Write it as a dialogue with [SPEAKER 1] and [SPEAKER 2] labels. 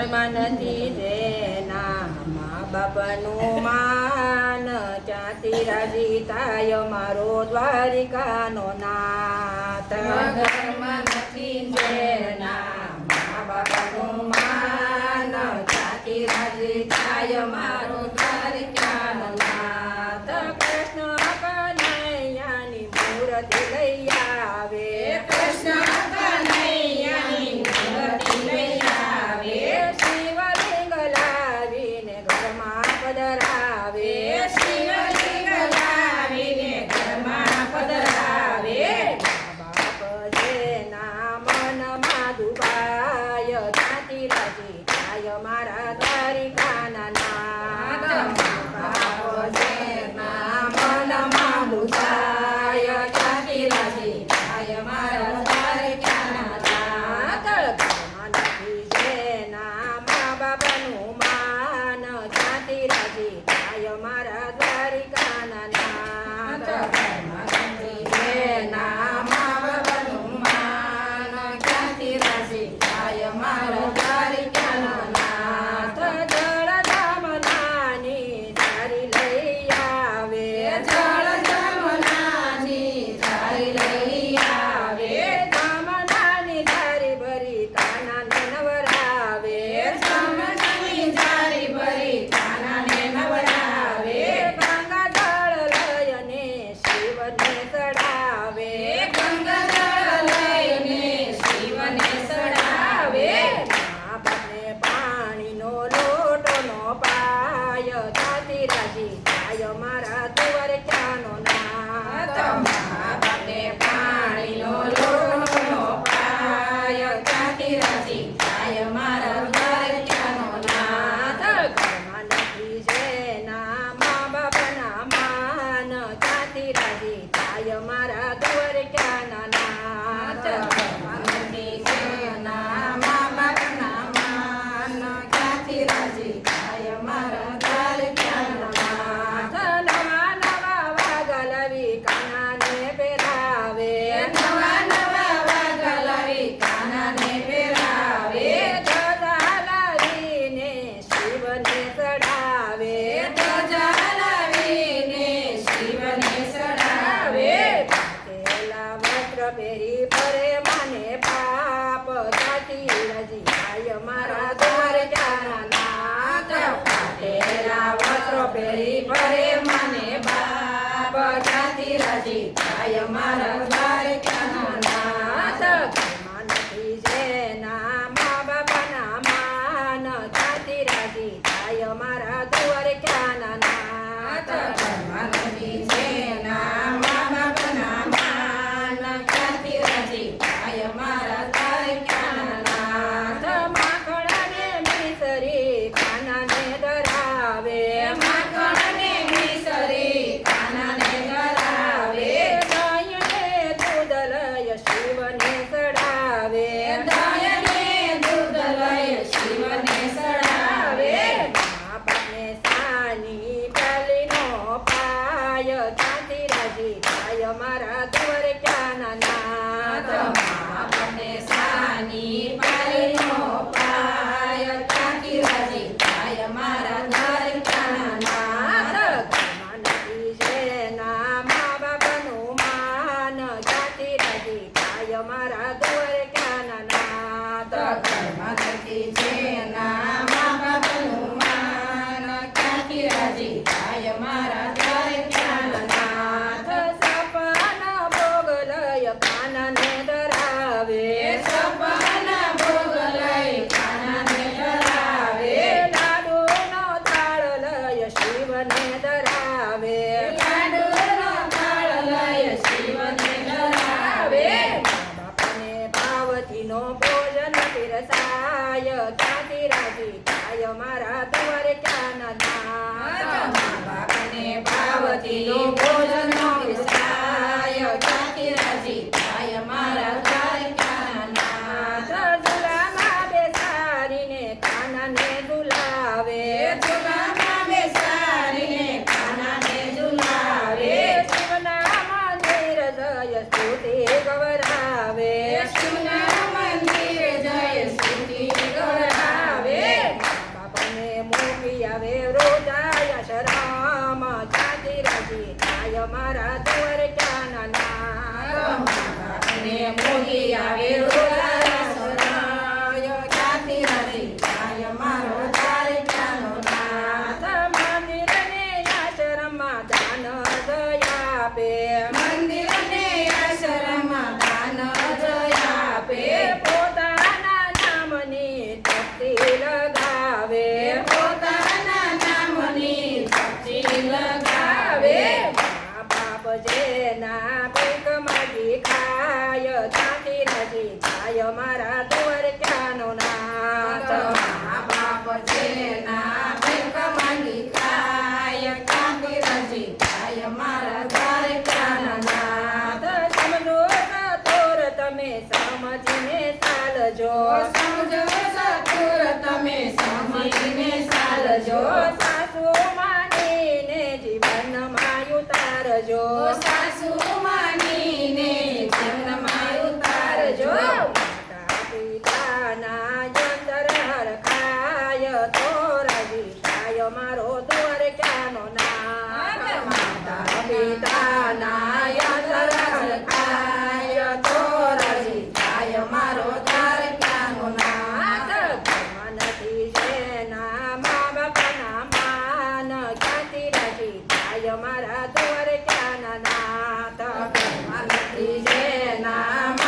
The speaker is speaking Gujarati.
[SPEAKER 1] ઘરમાં નથી જેના મા બાપનું માન, ત્યાંથી રાજી થાય મારો દ્વારિકાનો નાથ.
[SPEAKER 2] ઘરમાં નથી જેના
[SPEAKER 1] મા બાપનું માન, ત્યાંથી રાજી થાય મારો દ્વારિકાનો નાથ. કૃષ્ણ કનૈયાની મૂર્તિ લઈ આવે,
[SPEAKER 2] કૃષ્ણ કનૈયાની મૂર્તિ લઈ આવે,
[SPEAKER 1] શિવલિંગ લાવીને ઘરમાં પધરાવે,
[SPEAKER 2] શિવલિંગ લાવીને ઘરમાં પધરાવે.
[SPEAKER 1] બાપ જેના મનમાં દુભાય, ત્યાંથી રાજી થાય મારા દ્વારિકાના નાથ.
[SPEAKER 2] બાપ જેના મનમાં દુભાય, ત્યાંથી રાજી થાય મારા દ્વારિકાના નાથ.
[SPEAKER 1] ઘરમાં નથી જેના મા બાપનું માન, ત્યાંથી રાજી થાય મારા દ્વારિકાના નાથ.
[SPEAKER 2] ઘરમાં નથી જેના મા બાપનું માન, ત્યાંથી રાજી થાય મારા દ્વારિકાના નાથ.
[SPEAKER 1] જળધામ નાની ધારી લઈ આવે,
[SPEAKER 2] જળ જમનાની ધારી લઈ આવે,
[SPEAKER 1] ધામ નાની ધારી ભરી તાનાને નવરાવે,
[SPEAKER 2] જમનાની ધારી ભરી કાનાને નવરાવે,
[SPEAKER 1] ગંગા જળ લયને શિવને ચડાવે,
[SPEAKER 2] ગંગાજળ લઈને શિવને ચડાવે.
[SPEAKER 1] મા બાપને પાણીનો લોટો નો પાય, ત્યાંથી રાજી થાય મારા દ્વારકાનો નાથ.
[SPEAKER 2] મા બાપને પાણીનો લોટો પાય, ત્યાંથી રાજી થાય મારા દ્વારકાનો નાથ.
[SPEAKER 1] ઘરમાં નથી જેના મા બાપના માન, ત્યાંથી રાજી થાય મારા દ્વારકાના નાથ.
[SPEAKER 2] ઘરમાં નથી જેના મા બાપના માન, ત્યાંથી રાજી થાય મારા દ્વારકાનો નાથ.
[SPEAKER 1] નવા નવા વાગા લાવી કાનાને પહેરાવે,
[SPEAKER 2] નવા નવા વાઘા લાવી કાનાને પહેરાવે,
[SPEAKER 1] ધજા લાવીને શિવને ચડાવે,
[SPEAKER 2] ધજા લાવીને શિવને ચડાવે.
[SPEAKER 1] ફાટેલા વસ્ત્ર પહેરી પરે માને પાપ, ત્યાંથી રાજી થાય મારા દ્વારકાના નાથ.
[SPEAKER 2] ફાટેલા વસ્ત્રો પહેરી ફરે મને બાપ, ત્યાંથી રાજી થાય મારા દ્વારકાના નાથ.
[SPEAKER 1] ઘરમાં નથી જેના મા બાપના માન, ત્યાંથી રાજી થાય મારા દ્વારકાના નાથ.
[SPEAKER 2] ઘરમાં નથી જેના મા બાપના માન, ત્યાંથી રાજી થાય મારા દ્વારકાના નાથ.
[SPEAKER 1] માખણને મિસરી કાનાને ધરાવે,
[SPEAKER 2] માખણને મિસરી કાનાને ધરાવે,
[SPEAKER 1] દહીંને દૂધ લય શિવને ચડાવે,
[SPEAKER 2] દહીંને દૂધ લઈ શિવને ચડાવે.
[SPEAKER 1] મા બાપને સાની બલીનો પાય, ત્યાંથી રાજી થાય મારા દ્વારકાના નાથ.
[SPEAKER 2] મા બાપને સાની પાલીનો પાય, ત્યાંથી રાજી થાય મારા દ્વારકાના નાથ.
[SPEAKER 1] ઘરમાં નથી જેના મા બાપનું માન, ત્યાંથી રાજી થાય મારા દ્વારકાના નાથ.
[SPEAKER 2] ઘરમાં નથી જેના મા બાપનું માન, ત્યાંથી રાજી થાય મારા દ્વારકાના નાથ.
[SPEAKER 1] સપના ભોગ લય કાનાને ધરાવે,
[SPEAKER 2] સપના ભોગ લઈ કાનાને ધરાવે,
[SPEAKER 1] લાડુનો થાળ લય શિવને ધરાવે,
[SPEAKER 2] લાડુનો થાળ લઈ શિવને ધરાવે.
[SPEAKER 1] મા બાપને પાવતીનો ભોજન પીરસાય, ત્યાંથી રાજી થાય મારા દ્વારકાના નાથ.
[SPEAKER 2] મા બાપને પાવતીનો ભોજન પીરસાય, ત્યાંથી રાજી થાય મારા દ્વારકાના નાથ.
[SPEAKER 1] ઝુલામાં બેસાડીને કાનાને ઝુલાવે,
[SPEAKER 2] ઝુલામાં બેસાડીને કાનાને ઝુલાવે,
[SPEAKER 1] શિવના મંદિર જય સ્તુતિ ગવરાવે,
[SPEAKER 2] શિવના મંદિર જય સ્તુતિ ગવરાવે.
[SPEAKER 1] દ્વારકાનો નાથ
[SPEAKER 2] મા બાપ જેના ભેખ માંગી ખાય ક્યાંથી રાજી થાય મારા દ્વારકાના નાથ.
[SPEAKER 1] સમજો સતુર તમે સમજીને ચાલજો
[SPEAKER 2] સમજો સતુર તમે સમજીને ચાલજો.
[SPEAKER 1] સાસુ માનીને જીવનમાં ઉતારજો
[SPEAKER 2] સાસુ માનીને જીવનમાં ઉતારજો.
[SPEAKER 1] માતા પિતાના અંતર હરખાય તો રાજી થાય મારો દ્વારકાનો નાથ.
[SPEAKER 2] માતા પિતાના અંતર હરખાય તો રાજી થાય મારો દ્વારકાનો નાથ.
[SPEAKER 1] ઘરમાં નથી જેના મા બાપના માન ક્યાંથી રાજી થાય મારા દ્વારકાના નાથ.
[SPEAKER 2] નથી જેના